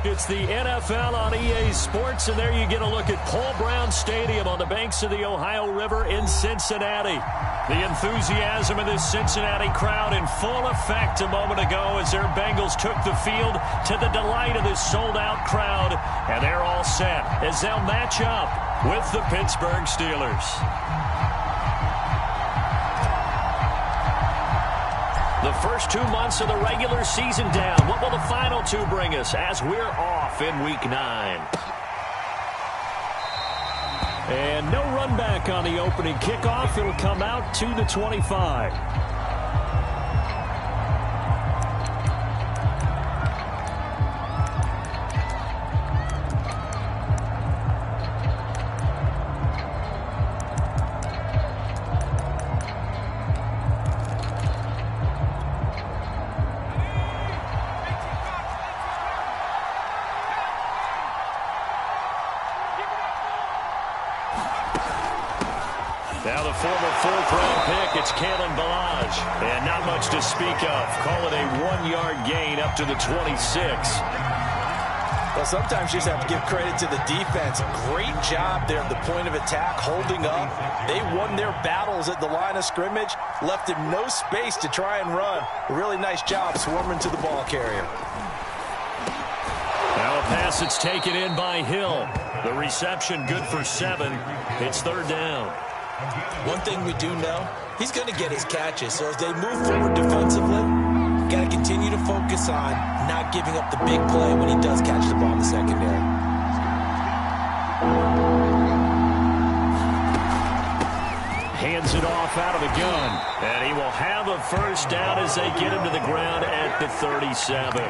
It's the NFL on EA Sports, and there you get a look at Paul Brown Stadium on the banks of the Ohio River in Cincinnati. The enthusiasm of this Cincinnati crowd in full effect a moment ago as their Bengals took the field to the delight of this sold-out crowd, and they're all set as they'll match up with the Pittsburgh Steelers. The first 2 months of the regular season down. What will the final two bring us as we're off in Week 9? And no run back on the opening kickoff. It'll come out to the 25. Now the former fourth-round pick, it's Kalen Ballage. And not much to speak of. Call it a 1-yard gain up to the 26. Well, sometimes you just have to give credit to the defense. Great job there at the point of attack, holding up. They won their battles at the line of scrimmage, left him no space to try and run. A really nice job swarming to the ball carrier. Now a pass that's taken in by Hill. The reception good for 7. It's third down. One thing we do know, he's going to get his catches. So as they move forward defensively, got to continue to focus on not giving up the big play when he does catch the ball in the secondary. Hands it off out of the gun. And he will have a first down as they get him to the ground at the 37.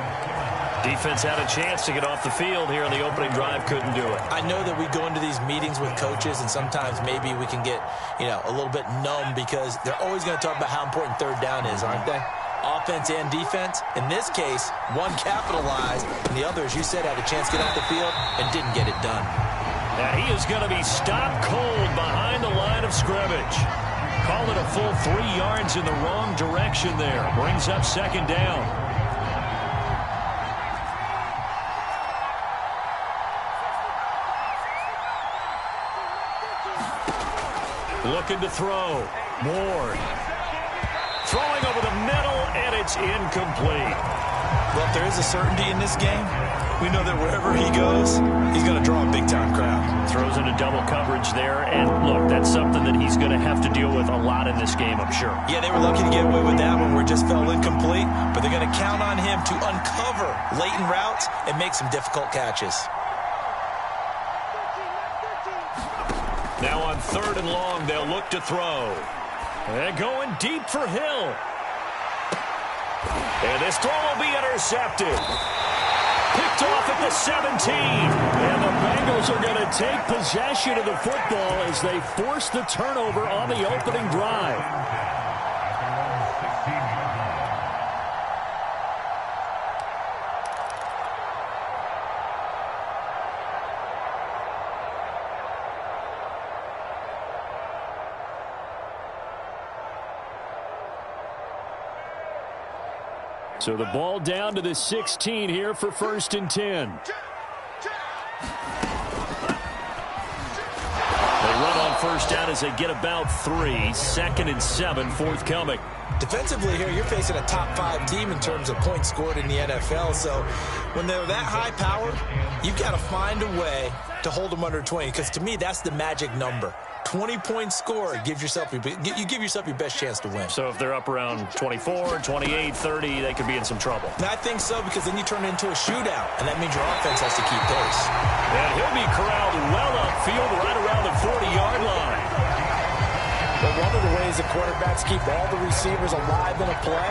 Defense had a chance to get off the field here on the opening drive, couldn't do it. I know that we go into these meetings with coaches, and sometimes maybe we can get, a little bit numb because they're always going to talk about how important third down is, aren't they? Offense and defense. In this case, one capitalized, and the other, as you said, had a chance to get off the field and didn't get it done. Now he is going to be stopped cold behind the line of scrimmage. Call it a full 3 yards in the wrong direction there. Brings up second down. Looking to throw. Ward. Throwing over the middle, and it's incomplete. Well, if there is a certainty in this game, we know that wherever he goes, he's going to draw a big-time crowd. Throws into double coverage there, and look, that's something that he's going to have to deal with a lot in this game, I'm sure. Yeah, they were lucky to get away with that one where it just fell incomplete, but they're going to count on him to uncover latent routes and make some difficult catches. Now on third and long, they'll look to throw. And going deep for Hill. And this throw will be intercepted. Picked off at the 17. And the Bengals are going to take possession of the football as they force the turnover on the opening drive. So the ball down to the 16 here for 1st and 10. They run on first down as they get about 3. 2nd and 7 forthcoming. Defensively here, you're facing a top 5 team in terms of points scored in the NFL. So when they're that high powered, you've got to find a way to hold them under 20. Because to me, that's the magic number. 20-point score, you give yourself your best chance to win. So if they're up around 24, 28, 30, they could be in some trouble. And I think so, because then you turn it into a shootout, and that means your offense has to keep pace. And he'll be corralled well upfield right around the 40-yard line. But one of the ways the quarterbacks keep all the receivers alive in a play,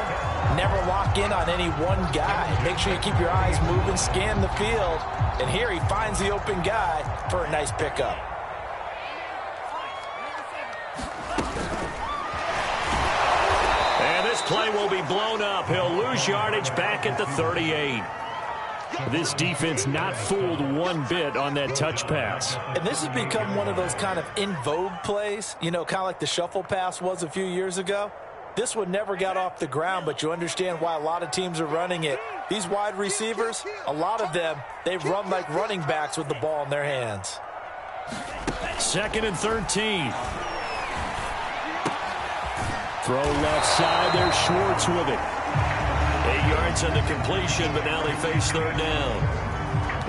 never lock in on any one guy. Make sure you keep your eyes moving, scan the field, and here he finds the open guy for a nice pickup. And this play will be blown up. He'll lose yardage back at the 38. This defense not fooled one bit on that touch pass. And this has become one of those kind of in vogue plays, kind of like the shuffle pass was a few years ago. This one never got off the ground, but you understand why a lot of teams are running it. These wide receivers, a lot of them, they run like running backs with the ball in their hands. 2nd and 13. Throw left side. There's Schwartz with it. 8 yards on the completion, but now they face 3rd down.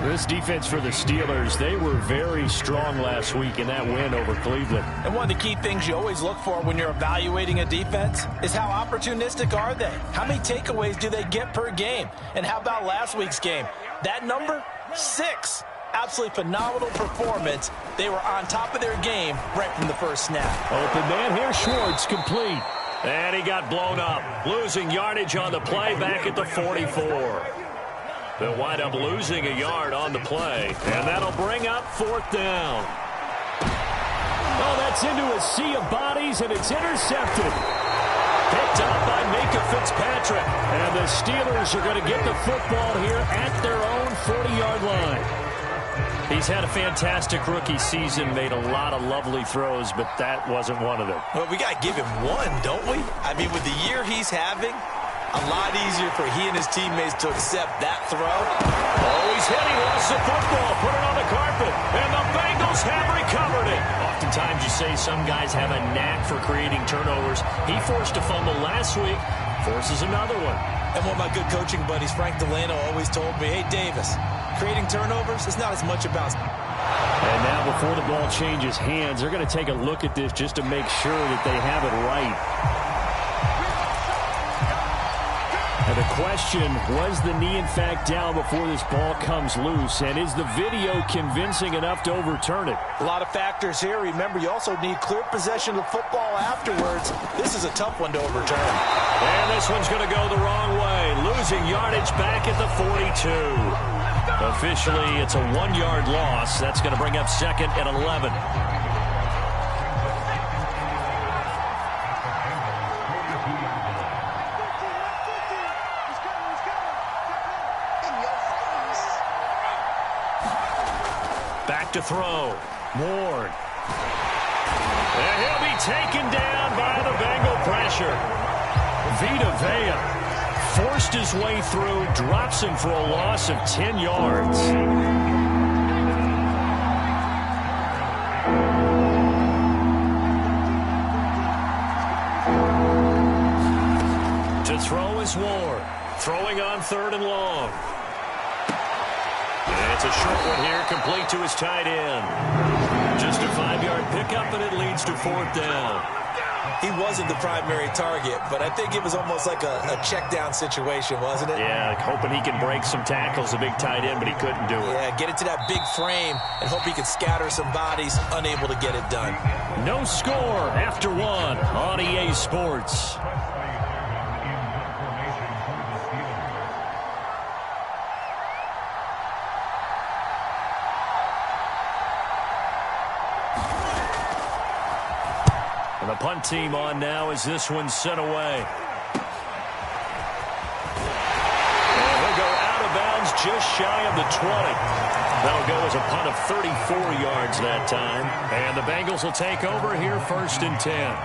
This defense for the Steelers, they were very strong last week in that win over Cleveland. And one of the key things you always look for when you're evaluating a defense is how opportunistic are they? How many takeaways do they get per game? And how about last week's game? That number, 6. Absolutely phenomenal performance. They were on top of their game right from the first snap. Open man here, Schwartz, complete. And he got blown up, losing yardage on the play back at the 44. They'll wind up losing a yard on the play, and that'll bring up 4th down. Oh, that's into a sea of bodies, and it's intercepted. Picked up by Minka Fitzpatrick. And the Steelers are going to get the football here at their own 40-yard line. He's had a fantastic rookie season, made a lot of lovely throws, but that wasn't one of them. Well, we got to give him one, don't we? I mean, with the year he's having, a lot easier for he and his teammates to accept that throw. Oh, he's hit. He lost the football. Put it on the carpet. And the Bengals have recovered it. Oftentimes you say some guys have a knack for creating turnovers. He forced a fumble last week. Forces another one. And one of my good coaching buddies, Frank Delano, always told me, hey, Davis, creating turnovers is not as much about... And now before the ball changes hands, they're going to take a look at this just to make sure that they have it right. And the question, was the knee in fact down before this ball comes loose? And is the video convincing enough to overturn it? A lot of factors here. Remember, you also need clear possession of the football afterwards. This is a tough one to overturn. And this one's going to go the wrong way. Losing yardage back at the 42. Officially, it's a 1-yard loss. That's going to bring up 2nd and 11. To throw. Ward. And he'll be taken down by the Bengal pressure. Vita Vea forced his way through, drops him for a loss of 10 yards. To throw is Ward. Throwing on 3rd and long. And it's a short one here, complete to his tight end. Just a 5-yard pickup, and it leads to 4th down. He wasn't the primary target, but I think it was almost like a check down situation, wasn't it? Yeah, hoping he can break some tackles, a big tight end, but he couldn't do it. Yeah, get it to that big frame and hope he can scatter some bodies, unable to get it done. No score after 1 on EA Sports. And the punt team on now as this one's sent away. And he'll go out of bounds just shy of the 20. That'll go as a punt of 34 yards that time. And the Bengals will take over here 1st and 10.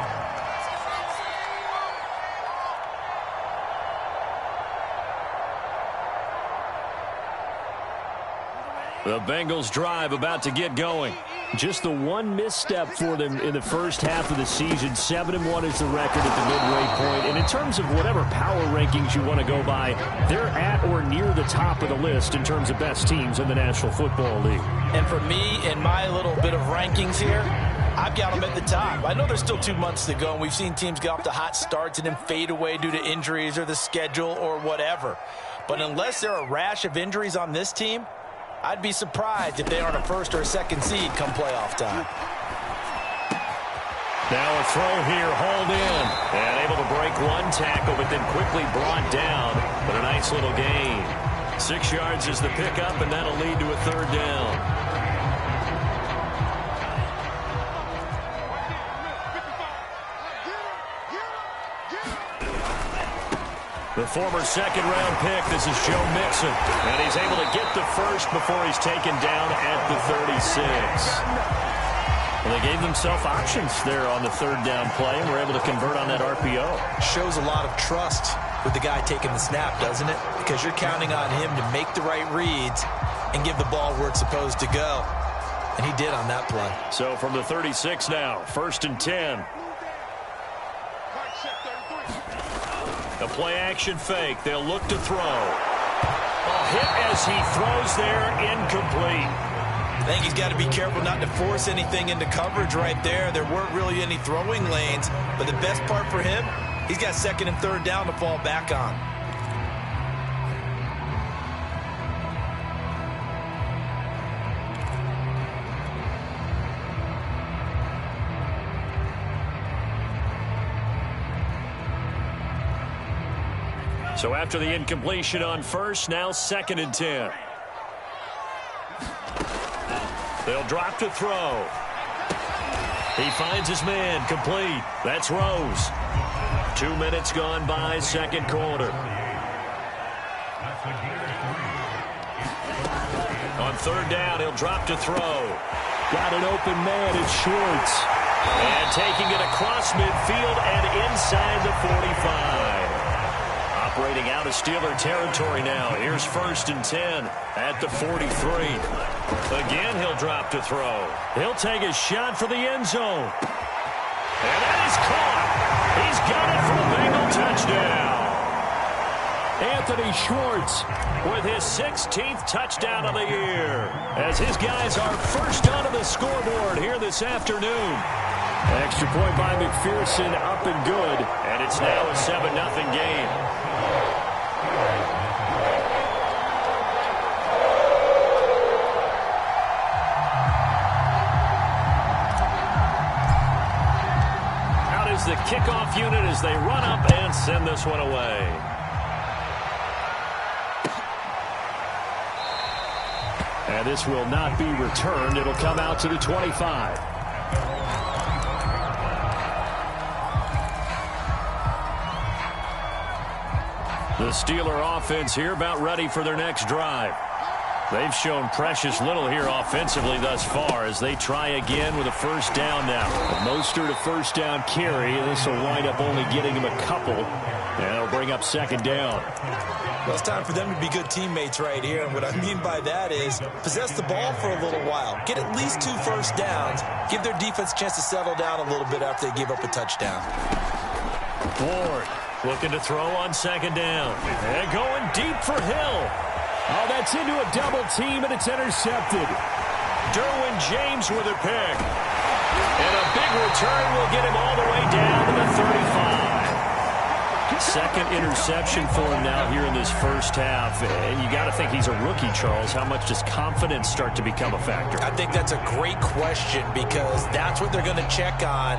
The Bengals drive about to get going. Just the one misstep for them in the first half of the season. 7-1 is the record at the midway point. And in terms of whatever power rankings you want to go by, they're at or near the top of the list in terms of best teams in the National Football League. And for me, in my little bit of rankings here, I've got them at the top. I know there's still 2 months to go, and we've seen teams get off to hot starts and then fade away due to injuries or the schedule or whatever. But unless there are a rash of injuries on this team, I'd be surprised if they aren't a 1st or a 2nd seed come playoff time. Now a throw here, hauled in. And able to break one tackle, but then quickly brought down. But a nice little gain. 6 yards is the pickup, and that'll lead to a 3rd down. The former 2nd-round pick, this is Joe Mixon. And he's able to get the first before he's taken down at the 36. Well, they gave themselves options there on the third down play and were able to convert on that RPO. Shows a lot of trust with the guy taking the snap, doesn't it? Because you're counting on him to make the right reads and give the ball where it's supposed to go. And he did on that play. So from the 36 now, 1st and 10. A play-action fake. They'll look to throw. A hit as he throws there, incomplete. I think he's got to be careful not to force anything into coverage right there. There weren't really any throwing lanes, but the best part for him, he's got 2nd and 3rd down to fall back on. So after the incompletion on 1st, now 2nd and 10. They'll drop to throw. He finds his man, complete. That's Rose. 2 minutes gone by, 2nd quarter. On 3rd down, he'll drop to throw. Got an open man, it's Schwartz. And taking it across midfield and inside the 45. Operating out of Steeler territory now. Here's 1st and 10 at the 43. Again, he'll drop to throw. He'll take a shot for the end zone. And that is caught. He's got it for a Bengal touchdown. Anthony Schwartz with his 16th touchdown of the year, as his guys are first onto the scoreboard here this afternoon. Extra point by McPherson, up and good, and it's now a 7-0 game. Out is the kickoff unit as they run up and send this one away. And this will not be returned. It'll come out to the 25. The Steeler offense here about ready for their next drive. They've shown precious little here offensively thus far as they try again with a 1st down now. Mostert a 1st down carry. This will wind up only getting him a couple. And it'll bring up 2nd down. Well, it's time for them to be good teammates right here. And what I mean by that is possess the ball for a little while. Get at least 2 first downs. Give their defense a chance to settle down a little bit after they give up a touchdown. Ward looking to throw on 2nd down. And going deep for Hill. Oh, that's into a double team, and it's intercepted. Derwin James with a pick. And a big return will get him all the way down to the 35. 2nd interception for him now here in this 1st half. And you got to think he's a rookie, Charles. How much does confidence start to become a factor? I think that's a great question because that's what they're going to check on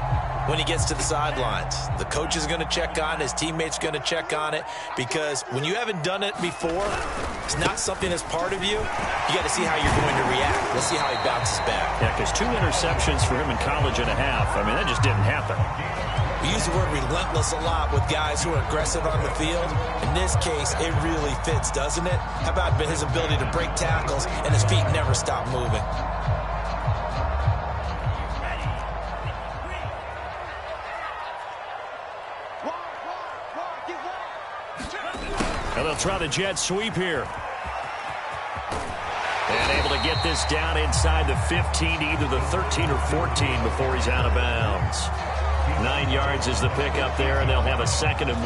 when he gets to the sidelines. The coach is going to check on it. His teammates are going to check on it because when you haven't done it before, it's not something that's part of you. You got to see how you're going to react. Let's see how he bounces back. Yeah, because 2 interceptions for him in college and a half. I mean, that just didn't happen. We use the word relentless a lot with guys who are aggressive on the field. In this case, it really fits, doesn't it? How about his ability to break tackles and his feet never stop moving? And they'll try the jet sweep here. And able to get this down inside the 15, either the 13 or 14 before he's out of bounds. 9 yards is the pickup there, and they'll have a 2nd and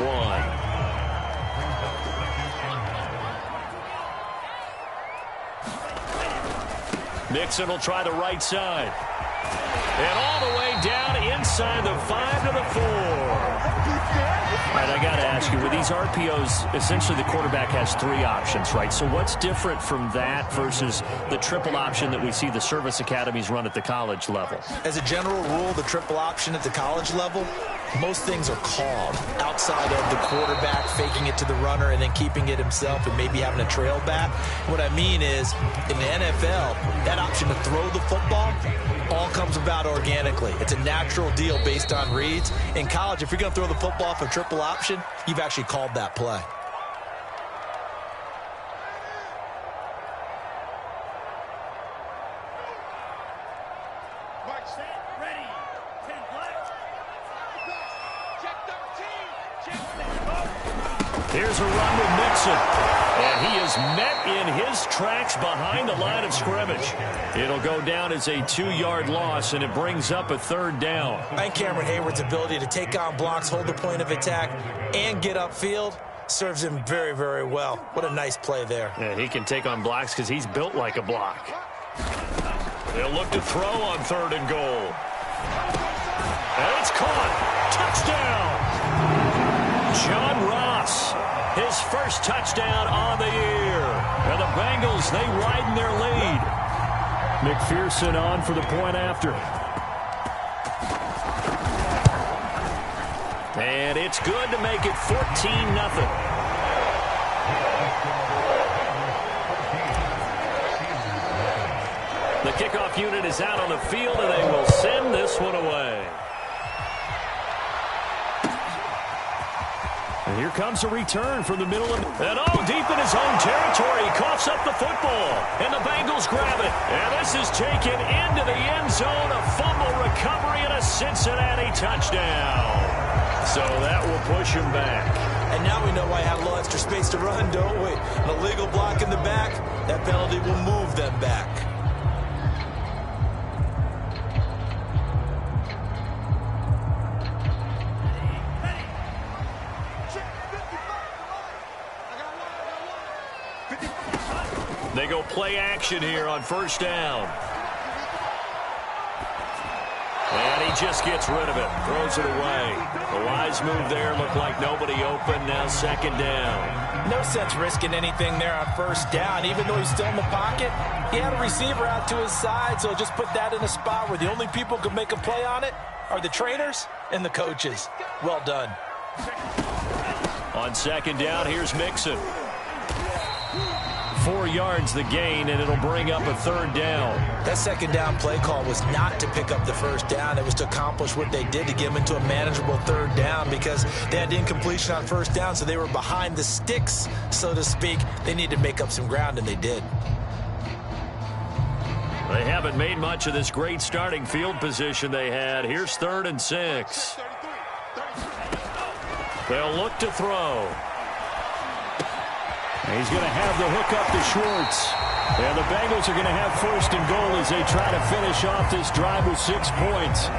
1. Mixon will try the right side. And all the way down inside the 5 to the 4. All right, I got to ask you, with these RPOs, essentially the quarterback has 3 options, right? So what's different from that versus the triple option that we see the service academies run at the college level? As a general rule, the triple option at the college level, most things are called outside of the quarterback faking it to the runner and then keeping it himself and maybe having a trail back. What I mean is, in the NFL, that option to throw the football all comes about organically. It's a natural deal based on reads. In college, if you're going to throw the football for triple option, you've actually called that play. Here's a run with Mixon. And he is met in his tracks behind the line of scrimmage. It'll go down as a 2-yard loss, and it brings up a 3rd down. And Cameron Hayward's ability to take on blocks, hold the point of attack, and get upfield serves him very, very well. What a nice play there. Yeah, he can take on blocks because he's built like a block. They'll look to throw on 3rd and goal. And it's caught. Touchdown. John Ross, his first touchdown on the year. And the Bengals, they widen their lead. McPherson on for the point after. And it's good to make it 14-0. The kickoff unit is out on the field, and they will send this one away. And here comes a return from the middle of and deep in his own territory. He coughs up the football, and the Bengals grab it. And this is taken into the end zone. A fumble recovery and a Cincinnati touchdown. So that will push him back. And now we know why I have a little extra space to run, don't we? An illegal block in the back, that penalty will move them back. They go play action here on 1st down. And he just gets rid of it. Throws it away. A wise move there. Looked like nobody open. Now 2nd down. No sense risking anything there on 1st down. Even though he's still in the pocket, he had a receiver out to his side, so just put that in a spot where the only people who can make a play on it are the trainers and the coaches. Well done. On 2nd down, here's Mixon. 4 yards the gain, and it'll bring up a 3rd down. That 2nd down play call was not to pick up the 1st down. It was to accomplish what they did to get them into a manageable 3rd down because they had incompletion on 1st down, so they were behind the sticks, so to speak. They needed to make up some ground, and they did. They haven't made much of this great starting field position they had. Here's 3rd and 6. They'll look to throw. He's going to have the hook up to Schwartz. And the Bengals are going to have 1st and goal as they try to finish off this drive with 6 points.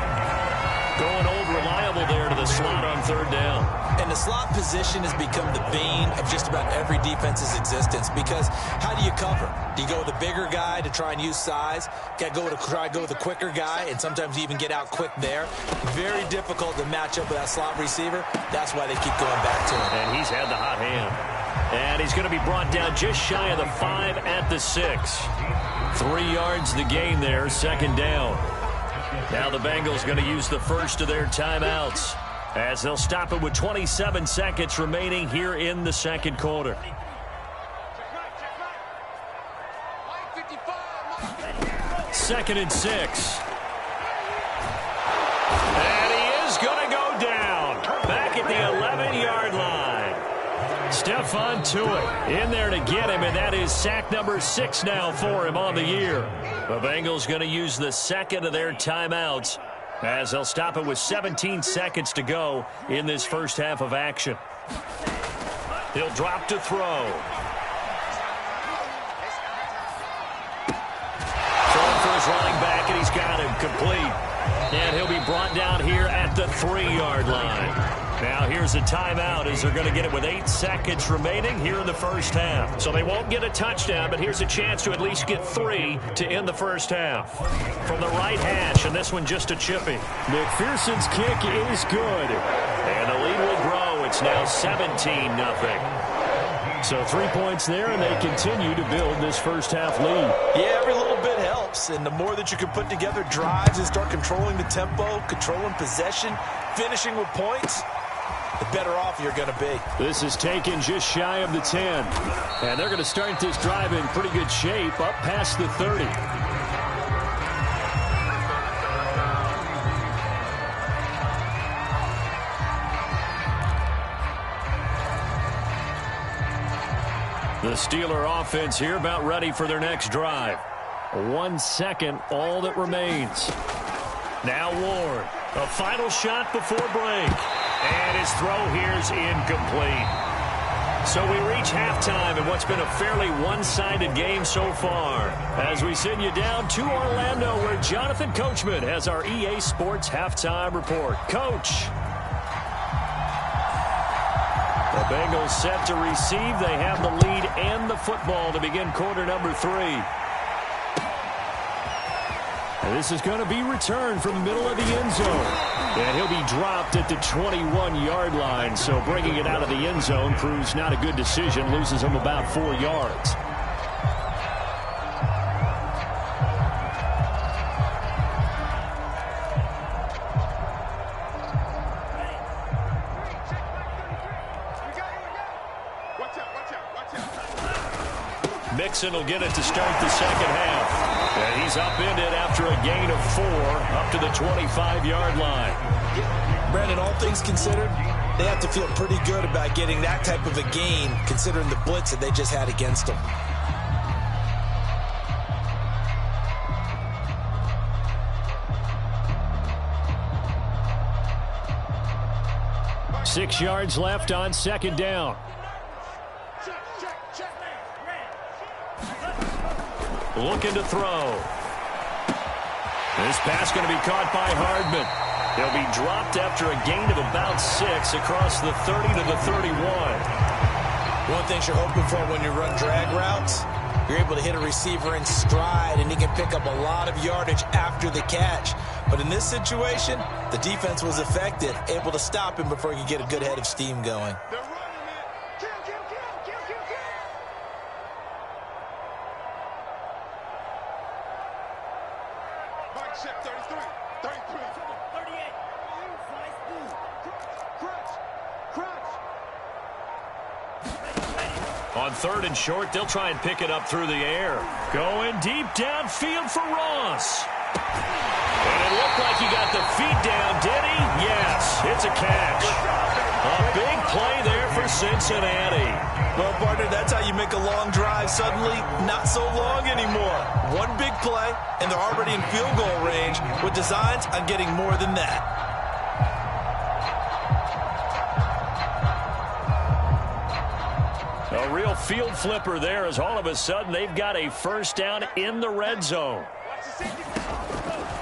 Going old reliable there to the slot on 3rd down. And the slot position has become the bane of just about every defense's existence because how do you cover? Do you go with a bigger guy to try and use size? Got to try to go with a quicker guy, and sometimes you even get out quick there. Very difficult to match up with that slot receiver. That's why they keep going back to him. And he's had the hot hand. And he's going to be brought down just shy of the 5 at the 6. 3 yards the gain there, 2nd down. Now the Bengals going to use the first of their timeouts as they'll stop it with 27 seconds remaining here in the 2nd quarter. Second and 6. And he is going to go down back at the 11-yard line. Stephon Tuitt in there to get him, and that is sack number 6 now for him on the year. The Bengals going to use the 2nd of their timeouts as they'll stop it with 17 seconds to go in this first half of action. He'll drop to throw. Throwing for his running back, and he's got him complete. And he'll be brought down here at the 3-yard line. Now here's a timeout as they're going to get it with 8 seconds remaining here in the first half. So they won't get a touchdown, but here's a chance to at least get 3 to end the first half. From the right hash, and this one just a chippy. McPherson's kick is good. And the lead will grow. It's now 17-0. So 3 points there, and they continue to build this first half lead. Yeah, every little bit helps. And the more that you can put together drives and start controlling the tempo, controlling possession, finishing with points, the better off you're going to be. This is taken just shy of the 10. And they're going to start this drive in pretty good shape, up past the 30. The Steeler offense here about ready for their next drive. 1 second, all that remains. Now Ward, a final shot before break. And his throw here is incomplete. So we reach halftime in what's been a fairly one-sided game so far. As we send you down to Orlando, where Jonathan Coachman has our EA Sports halftime report. Coach. The Bengals set to receive. They have the lead and the football to begin quarter number 3. And this is going to be returned from the middle of the end zone. And he'll be dropped at the 21-yard line. So bringing it out of the end zone proves not a good decision. Loses him about 4 yards. Mixon will get it to start the second half. And he's upended after a gain of 4 up to the 25-yard line. Brandon, all things considered, they have to feel pretty good about getting that type of a gain considering the blitz that they just had against them. Six yards left on second down. Looking to throw. This pass going to be caught by Hardman. He'll be dropped after a gain of about 6 across the 30 to the 31. One thing you're hoping for when you run drag routes, you're able to hit a receiver in stride, and he can pick up a lot of yardage after the catch. But in this situation, the defense was effective, able to stop him before he could get a good head of steam going. On third and short, they'll try and pick it up through the air. Going deep downfield for Ross. And it looked like he got the feet down, did he? Yes, it's a catch. A big play there for Cincinnati. Well, partner, that's how you make a long drive suddenly not so long anymore. One big play, and they're already in field goal range with designs on getting more than that. A real field flipper there, as all of a sudden they've got a first down in the red zone.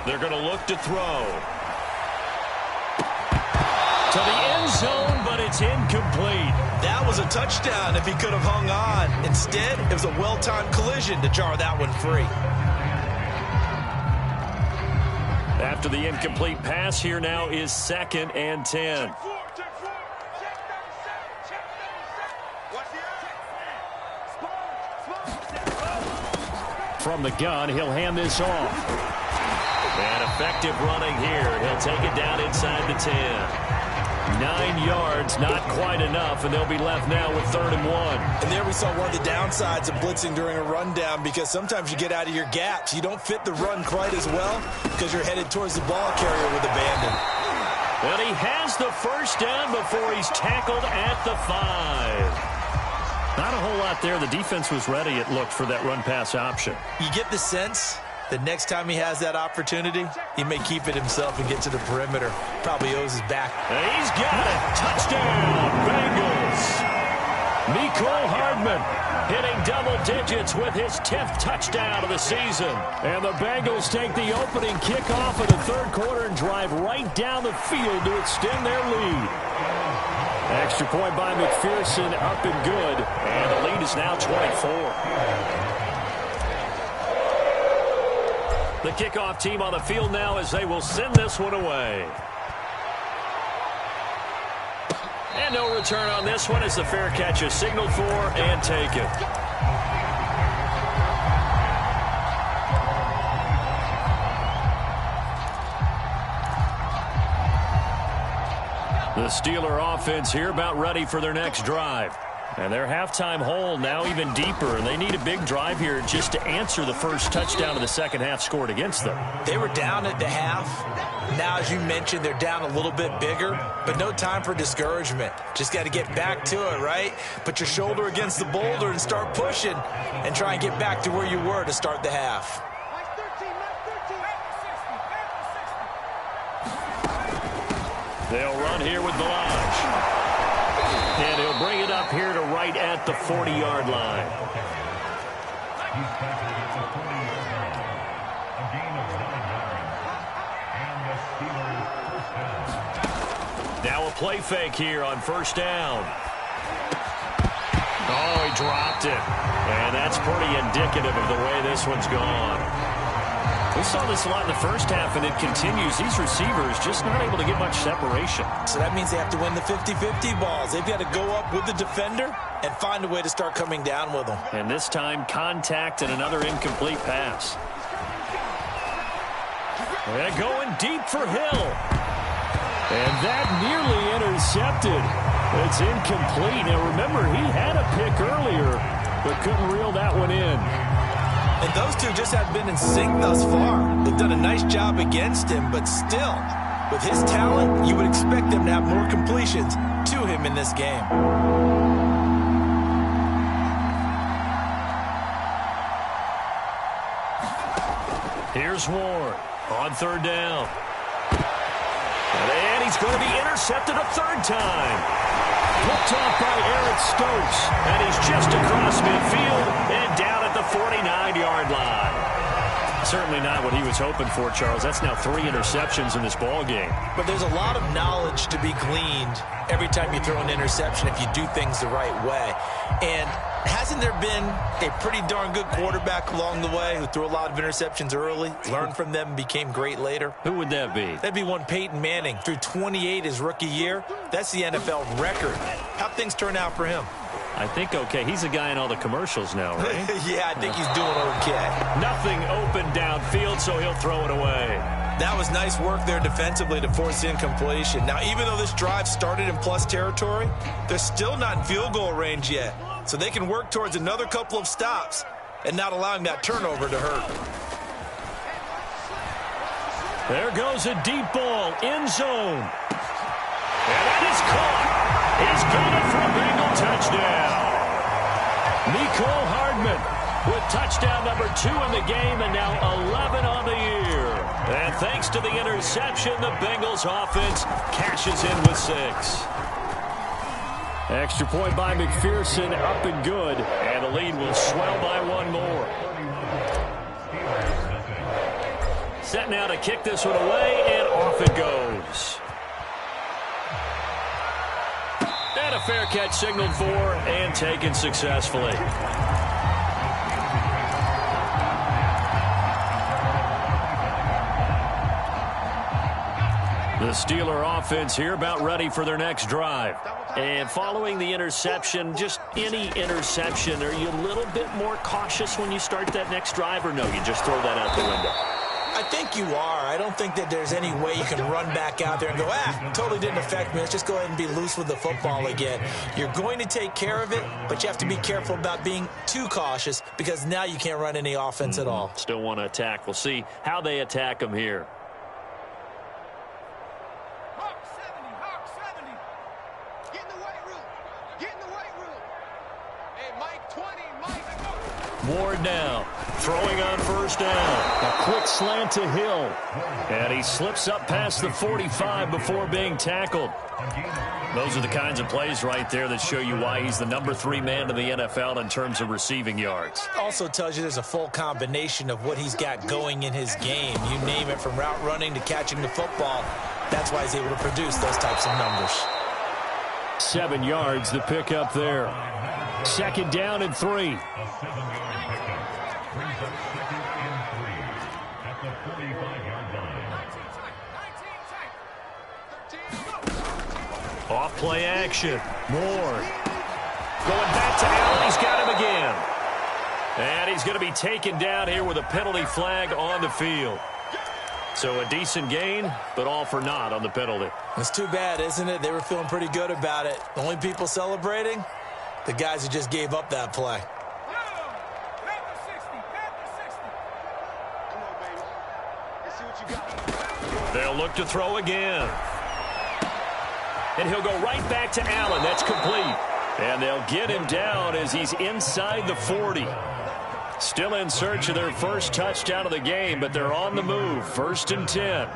They're going to look to throw. To the end zone, but it's incomplete. That was a touchdown if he could have hung on. Instead, it was a well-timed collision to jar that one free. After the incomplete pass, here now is 2nd and 10. From the gun, he'll hand this off. And effective running here. He'll take it down inside the 10. 9 yards, not quite enough, and they'll be left now with 3rd and 1. And there we saw one of the downsides of blitzing during a rundown, because sometimes you get out of your gaps. You don't fit the run quite as well because you're headed towards the ball carrier with abandon. Well, he has the first down before he's tackled at the 5. Not a whole lot there. The defense was ready, it looked, for that run-pass option. You get the sense that next time he has that opportunity, he may keep it himself and get to the perimeter. Probably owes his back. And he's got it. Touchdown, Bengals. Mecole Hardman hitting double digits with his 10th touchdown of the season. And the Bengals take the opening kickoff of the 3rd quarter and drive right down the field to extend their lead. Extra point by McPherson, up and good. And the lead is now 24. The kickoff team on the field now as they will send this one away. And no return on this one as the fair catch is signaled for and taken. The Steeler offense here about ready for their next drive. And their halftime hole now even deeper. And they need a big drive here just to answer the first touchdown of the second half scored against them. They were down at the half. Now, as you mentioned, they're down a little bit bigger. But no time for discouragement. Just got to get back to it, right? Put your shoulder against the boulder and start pushing. And try and get back to where you were to start the half. They'll run here with Balaj. And he'll bring it up here to right at the 40-yard line. Now a play fake here on first down. Oh, he dropped it. And that's pretty indicative of the way this one's gone. We saw this a lot in the first half, and it continues. These receivers just not able to get much separation. So that means they have to win the 50-50 balls. They've got to go up with the defender and find a way to start coming down with them. And this time, contact and another incomplete pass. They're going deep for Hill. And that nearly intercepted. It's incomplete. Now, remember, he had a pick earlier, but couldn't reel that one in. And those two just have been in sync thus far. They've done a nice job against him, but still, with his talent, you would expect them to have more completions to him in this game. Here's Ward on third down. And he's going to be intercepted a third time. Picked off by Eric Stokes. And he's just across midfield and down at the 49-yard line. Certainly not what he was hoping for, Charles. That's now 3 interceptions in this ball game. But there's a lot of knowledge to be gleaned every time you throw an interception if you do things the right way. And hasn't there been a pretty darn good quarterback along the way who threw a lot of interceptions early, learned from them, and became great later? Who would that be? That'd be one Peyton Manning. Threw 28 his rookie year. That's the NFL record. How'd things turn out for him? I think okay. He's a guy in all the commercials now, right? Yeah, I think he's doing okay. Nothing open downfield, so he'll throw it away. That was nice work there defensively to force the incompletion. Now, even though this drive started in plus territory, they're still not in field goal range yet. So they can work towards another couple of stops and not allowing that turnover to hurt. There goes a deep ball, end zone. And that is caught. He's got it for a Bengal touchdown. Mecole Hardman with touchdown number 2 in the game and now 11 on the year. And thanks to the interception, the Bengals offense cashes in with 6. Extra point by McPherson, up and good. And the lead will swell by 1 more. Set now to kick this one away, and off it goes. And a fair catch signaled for and taken successfully. The Steeler offense here about ready for their next drive. And following the interception, just any interception, are you a little bit more cautious when you start that next drive, or no, you just throw that out the window? I think you are. I don't think that there's any way you can run back out there and go, totally didn't affect me. Let's just go ahead and be loose with the football again. You're going to take care of it, but you have to be careful about being too cautious because now you can't run any offense at all. Still want to attack. We'll see how they attack them here. Ward now, throwing on first down. A quick slant to Hill. And he slips up past the 45 before being tackled. Those are the kinds of plays right there that show you why he's the number 3 man in the NFL in terms of receiving yards. Also tells you there's a full combination of what he's got going in his game. You name it, from route running to catching the football. That's why he's able to produce those types of numbers. 7 yards, the pickup there. Second down and 3. Off play action. Ward. Going back to Allen. He's got him again. And he's going to be taken down here with a penalty flag on the field. So a decent gain, but all for naught on the penalty. It's too bad, isn't it? They were feeling pretty good about it. The only people celebrating, the guys who just gave up that play. They'll look to throw again. And he'll go right back to Allen. That's complete. And they'll get him down as he's inside the 40. Still in search of their first touchdown of the game, but they're on the move. 1st and 10.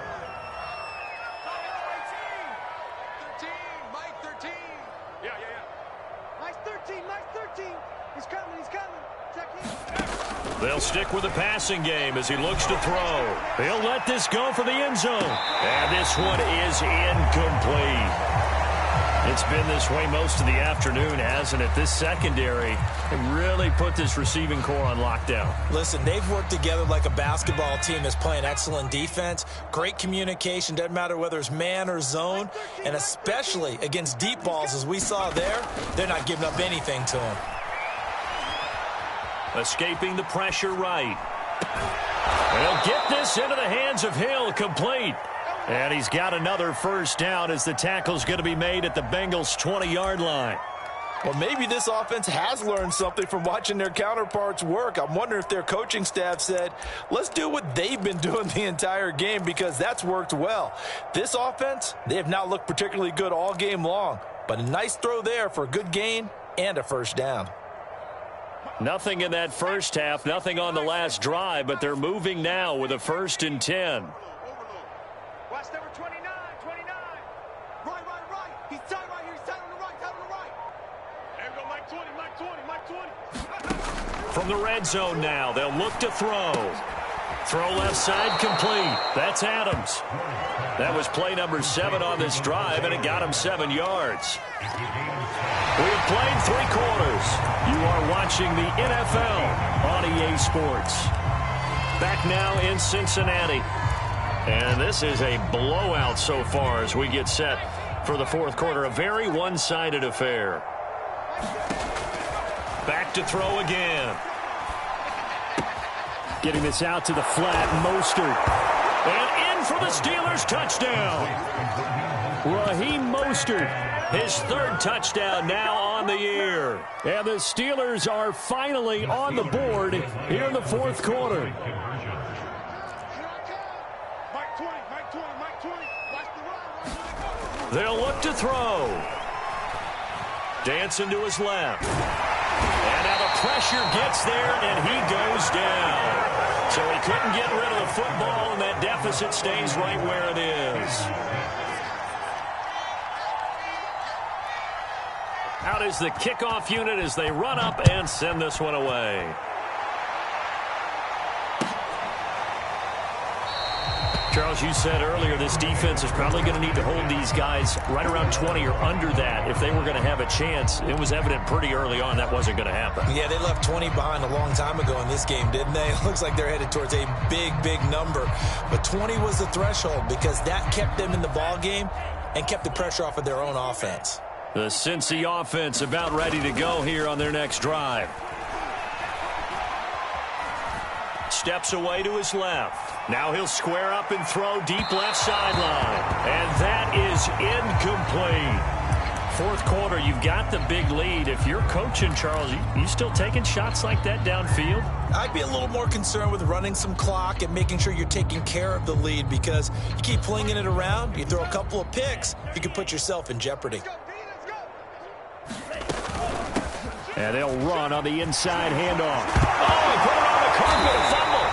They'll stick with the passing game as he looks to throw. He'll let this go for the end zone. And this one is incomplete. It's been this way most of the afternoon, hasn't it? This secondary really put this receiving core on lockdown. Listen, they've worked together like a basketball team that's playing excellent defense. Great communication, doesn't matter whether it's man or zone. And especially against deep balls, as we saw there, they're not giving up anything to them. Escaping the pressure right. And he'll get this into the hands of Hill, complete. And he's got another first down as the tackle's going to be made at the Bengals' 20-yard line. Well, maybe this offense has learned something from watching their counterparts work. I'm wondering if their coaching staff said, let's do what they've been doing the entire game, because that's worked well. This offense, they have not looked particularly good all game long, but a nice throw there for a good gain and a first down. Nothing in that first half, nothing on the last drive, but they're moving now with a 1st and 10. Watch number 29. Right. He's tight right here. He's tight on the right. There we go, Mike 20. From the red zone now, they'll look to throw. Throw left side, complete. That's Adams. That was play number 7 on this drive, and it got him 7 yards. We've played 3 quarters. You are watching the NFL on EA Sports. Back now in Cincinnati. And this is a blowout so far as we get set for the 4th quarter. A very one-sided affair. Back to throw again. Getting this out to the flat, Mostert. And in for the Steelers touchdown. Raheem Mostert, his 3rd touchdown now on the year. And the Steelers are finally on the board here in the 4th quarter. They'll look to throw. Dancing to his left. And now the pressure gets there, and he goes down. So he couldn't get rid of the football, and that deficit stays right where it is. Out is the kickoff unit as they run up and send this one away. Charles, you said earlier this defense is probably going to need to hold these guys right around 20 or under that if they were going to have a chance. It was evident pretty early on that wasn't going to happen. Yeah, they left 20 behind a long time ago in this game, didn't they? It looks like they're headed towards a big number. But 20 was the threshold because that kept them in the ball game and kept the pressure off of their own offense. The Cincy offense about ready to go here on their next drive. Steps away to his left. Now he'll square up and throw deep left sideline. And that is incomplete. 4th quarter, you've got the big lead. If you're coaching, Charles, you still taking shots like that downfield? I'd be a little more concerned with running some clock and making sure you're taking care of the lead, because you keep flinging it around, you throw a couple of picks, you can put yourself in jeopardy. And they'll run on the inside handoff. Oh, he put it on the carpet, a fumble.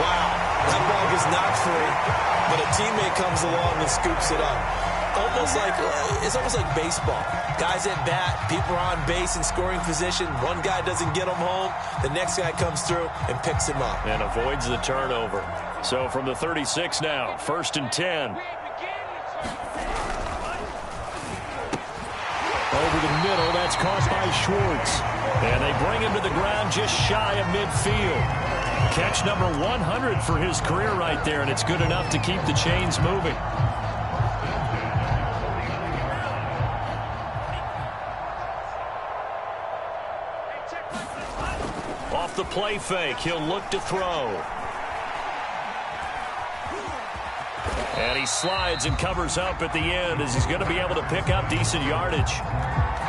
Wow, that ball is not free, but a teammate comes along and scoops it up. It's almost like baseball. Guys at bat, people are on base in scoring position. One guy doesn't get them home. The next guy comes through and picks him up. And avoids the turnover. So from the 36 now, 1st and 10. Over the middle, that's caught by Schwartz. And they bring him to the ground just shy of midfield. Catch number 100 for his career right there, and it's good enough to keep the chains moving. Off the play fake, he'll look to throw. And he slides and covers up at the end as he's going to be able to pick up decent yardage.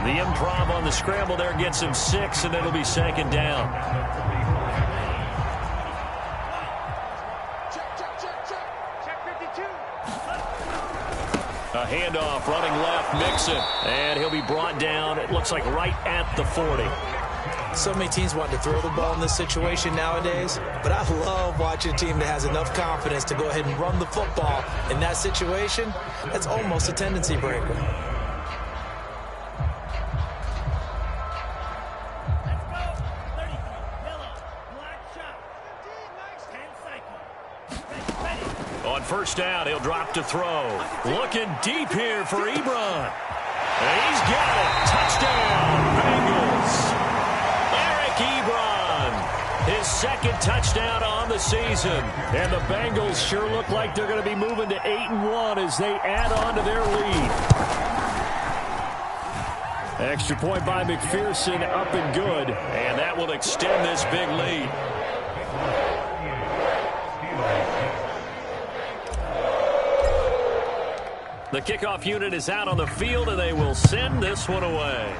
The improv on the scramble there gets him 6, and it'll be 2nd down. A handoff, running left, Mixon. And he'll be brought down, it looks like right at the 40. So many teams want to throw the ball in this situation nowadays, but I love watching a team that has enough confidence to go ahead and run the football. In that situation, that's almost a tendency breaker. first down. He'll drop to throw. Looking deep here for Ebron. And he's got it. Touchdown, Bengals. Eric Ebron, his second touchdown on the season. And the Bengals sure look like they're going to be moving to 8-1 as they add on to their lead. Extra point by McPherson, up and good. And that will extend this big lead. The kickoff unit is out on the field, and they will send this one away.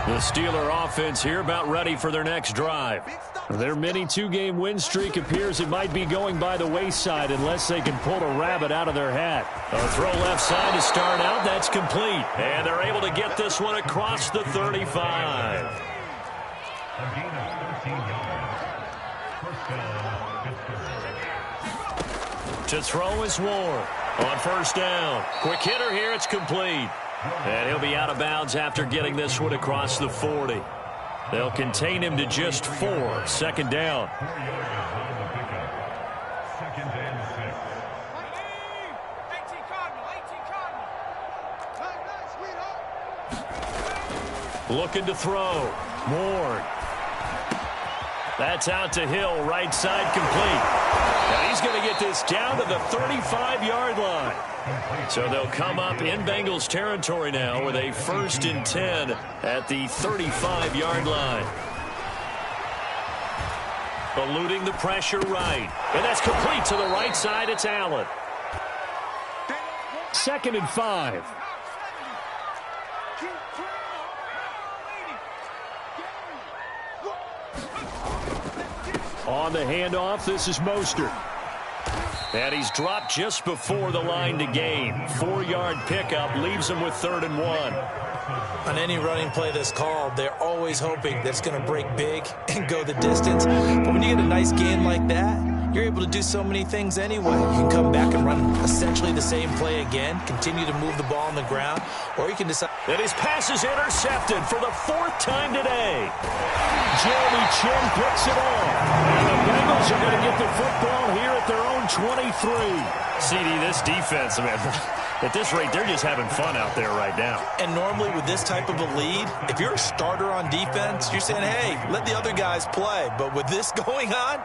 The Steeler offense here about ready for their next drive. Their mini two-game win streak appears it might be going by the wayside unless they can pull a rabbit out of their hat. A throw left side to start out. That's complete. And they're able to get this one across the 35. To throw is Ward on first down. Quick hitter here. It's complete. And he'll be out of bounds after getting this one across the 40. They'll contain him to just 4. Second down. Looking to throw. Ward. That's out to Hill. Right side complete. And he's going to get this down to the 35-yard line. So they'll come up in Bengals territory now with a 1st and 10 at the 35-yard line. Eluding the pressure right. And that's complete to the right side. It's Allen. 2nd and 5. On the handoff, this is Mostert. And he's dropped just before the line to gain. 4-yard pickup leaves him with 3rd and 1. On any running play that's called, they're always hoping that it's going to break big and go the distance. But when you get a nice gain like that, you're able to do so many things anyway. You can come back and run essentially the same play again, continue to move the ball on the ground, or you can decide. And his pass is intercepted for the 4th time today. Jeremy Chin picks it off. And the Bengals are going to get the football here at their own 23. CD, this defense, man, at this rate, they're just having fun out there right now. And normally with this type of a lead, if you're a starter on defense, you're saying, hey, let the other guys play. But with this going on,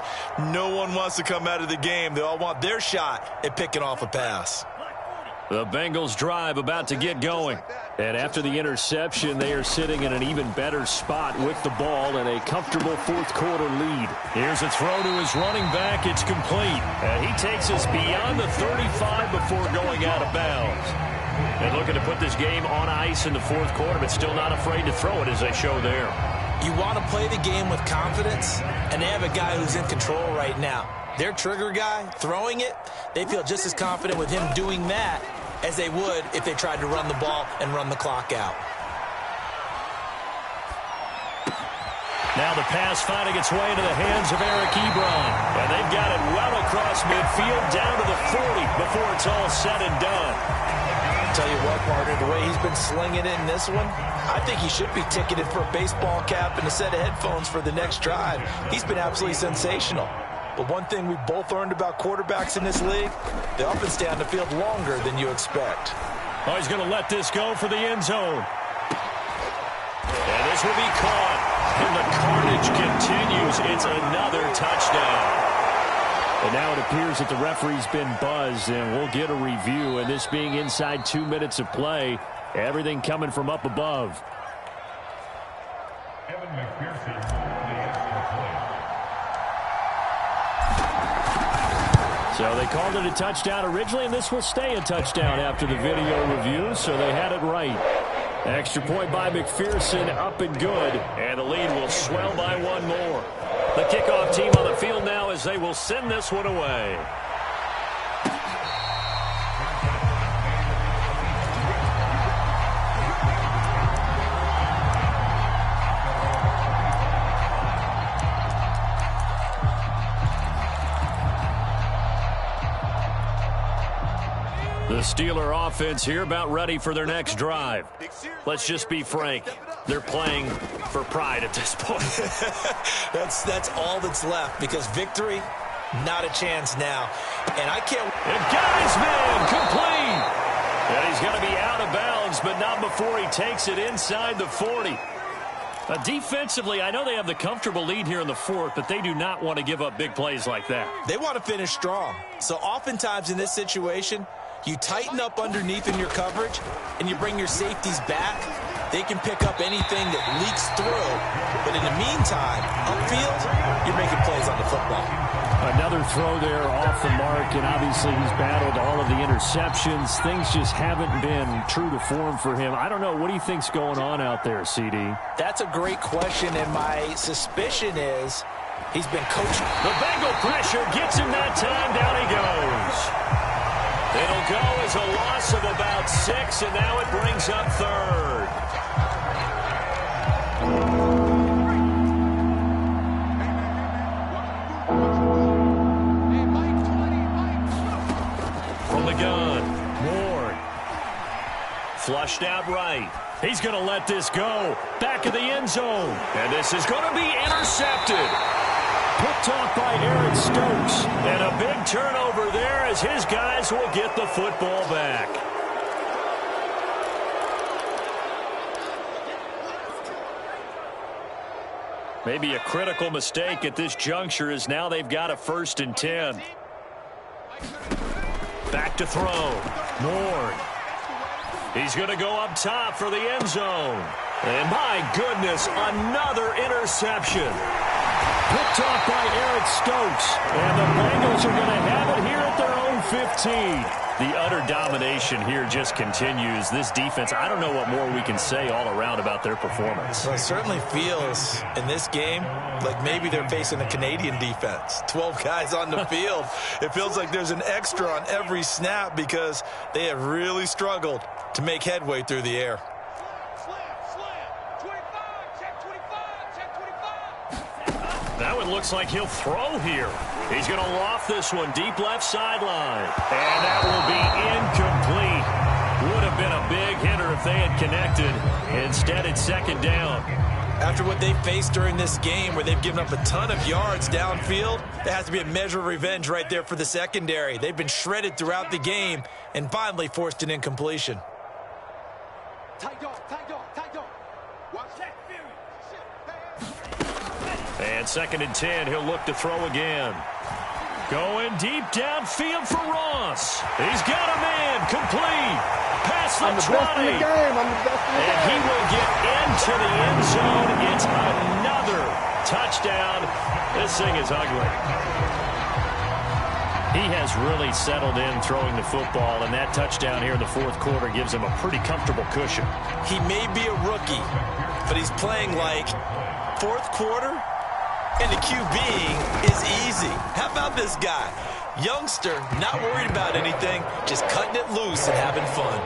no one wants to come out of the game. They all want their shot at picking off a pass. The Bengals drive about to get going. And after the interception, they are sitting in an even better spot with the ball and a comfortable 4th quarter lead. Here's a throw to his running back. It's complete. And he takes us beyond the 35 before going out of bounds. And looking to put this game on ice in the 4th quarter, but still not afraid to throw it as they show there. You want to play the game with confidence, and they have a guy who's in control right now. Their trigger guy, throwing it, they feel just as confident with him doing that as they would if they tried to run the ball and run the clock out. Now the pass finding its way into the hands of Eric Ebron. And they've got it well across midfield down to the 40 before it's all said and done. Tell you what, partner, the way he's been slinging it in this one, I think he should be ticketed for a baseball cap and a set of headphones for the next drive. He's been absolutely sensational. But one thing we've both learned about quarterbacks in this league, they often stay on the field longer than you expect. Oh, he's going to let this go for the end zone. And this will be caught. And the carnage continues. It's another touchdown. And now it appears that the referee's been buzzed, and we'll get a review. And this being inside 2 minutes of play, everything coming from up above. Evan McPherson. So they called it a touchdown originally, and this will stay a touchdown after the video review, so they had it right. Extra point by McPherson, up and good, and the lead will swell by 1 more. The kickoff team on the field now as they will send this one away. Steeler offense here about ready for their next drive. Let's just be frank. They're playing for pride at this point. That's all that's left, because victory, not a chance now. And I can't... And Geisman, complete! And he's going to be out of bounds, but not before he takes it inside the 40. Defensively, I know they have the comfortable lead here in the fourth, but they do not want to give up big plays like that. They want to finish strong. So oftentimes in this situation, you tighten up underneath in your coverage, and you bring your safeties back. They can pick up anything that leaks through. But in the meantime, upfield, you're making plays on the football. Another throw there off the mark, and obviously he's battled all of the interceptions. Things just haven't been true to form for him. I don't know. What do you think's going on out there, CD? That's a great question, and my suspicion is he's been coached. The Bengal pressure gets him that time. Down he goes. It'll go as a loss of about 6, and now it brings up third. From the gun, Ward. Flushed out right. He's going to let this go. Back of the end zone. And this is going to be intercepted. Picked off by Aaron Stokes. And a big turnover there as his guys will get the football back. Maybe a critical mistake at this juncture, as now they've got a 1st and 10. Back to throw. Ward. He's going to go up top for the end zone. And my goodness, another interception. Picked off by Eric Stokes. And the Bengals are going to have it here at their own 15. The utter domination here just continues. This defense, I don't know what more we can say all around about their performance. Well, it certainly feels in this game like maybe they're facing a Canadian defense. 12 guys on the field. It feels like there's an extra on every snap because they have really struggled to make headway through the air. Now it looks like he'll throw here. He's going to loft this one deep left sideline. And that will be incomplete. Would have been a big hitter if they had connected. Instead, it's 2nd down. After what they faced during this game, where they've given up a ton of yards downfield, there has to be a measure of revenge right there for the secondary. They've been shredded throughout the game and finally forced an incompletion. Tight dog. Watch that fury. And 2nd and 10, he'll look to throw again. Going deep downfield for Ross. He's got a man, complete. Past the 20. And he will get into the end zone. It's another touchdown. This thing is ugly. He has really settled in throwing the football, and that touchdown here in the 4th quarter gives him a pretty comfortable cushion. He may be a rookie, but he's playing like 4th quarter. And the QB is easy. How about this guy? Youngster, not worried about anything, just cutting it loose and having fun.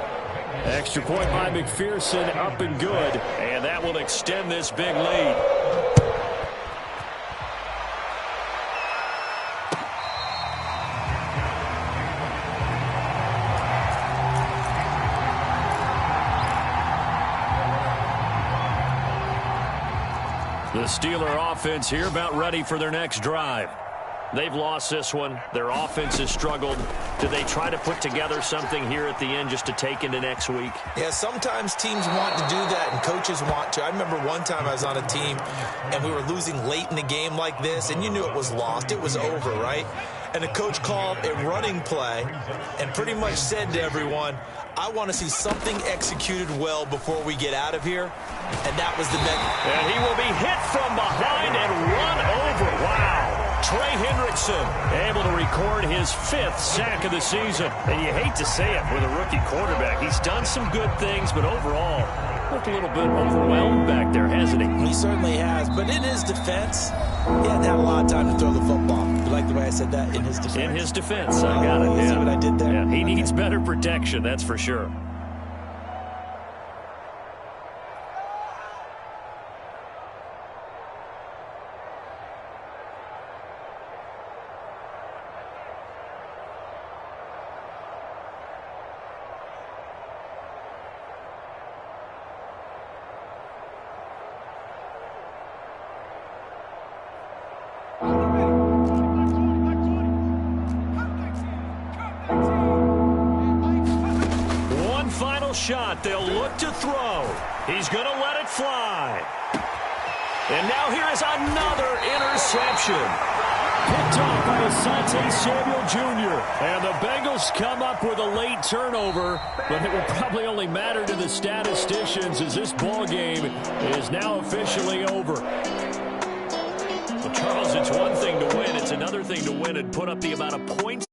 Extra point by McPherson, up and good. And that will extend this big lead. The Steeler offense here about ready for their next drive. They've lost this one. Their offense has struggled. Do they try to put together something here at the end just to take into next week? Yeah, sometimes teams want to do that and coaches want to. I remember one time I was on a team and we were losing late in the game like this, and you knew it was lost. It was over, right? And the coach called a running play and pretty much said to everyone, I want to see something executed well before we get out of here. And that was the next. And he will be hit from behind and run over. Wow. Trey Hendrickson able to record his 5th sack of the season. And you hate to say it with a rookie quarterback. He's done some good things, but overall, looked a little bit overwhelmed back there, hasn't he? He certainly has, but in his defense, he hadn't had a lot of time to throw the football. You like the way I said that? In his defense? In his defense, I got it. You see what I did there? Yeah, he needs better protection, that's for sure. final shot. They'll look to throw. He's going to let it fly. And now here is another interception. Picked off by Asante Samuel Jr. And the Bengals come up with a late turnover, but it will probably only matter to the statisticians as this ball game is now officially over. Well, Charles, it's one thing to win. It's another thing to win and put up the amount of points.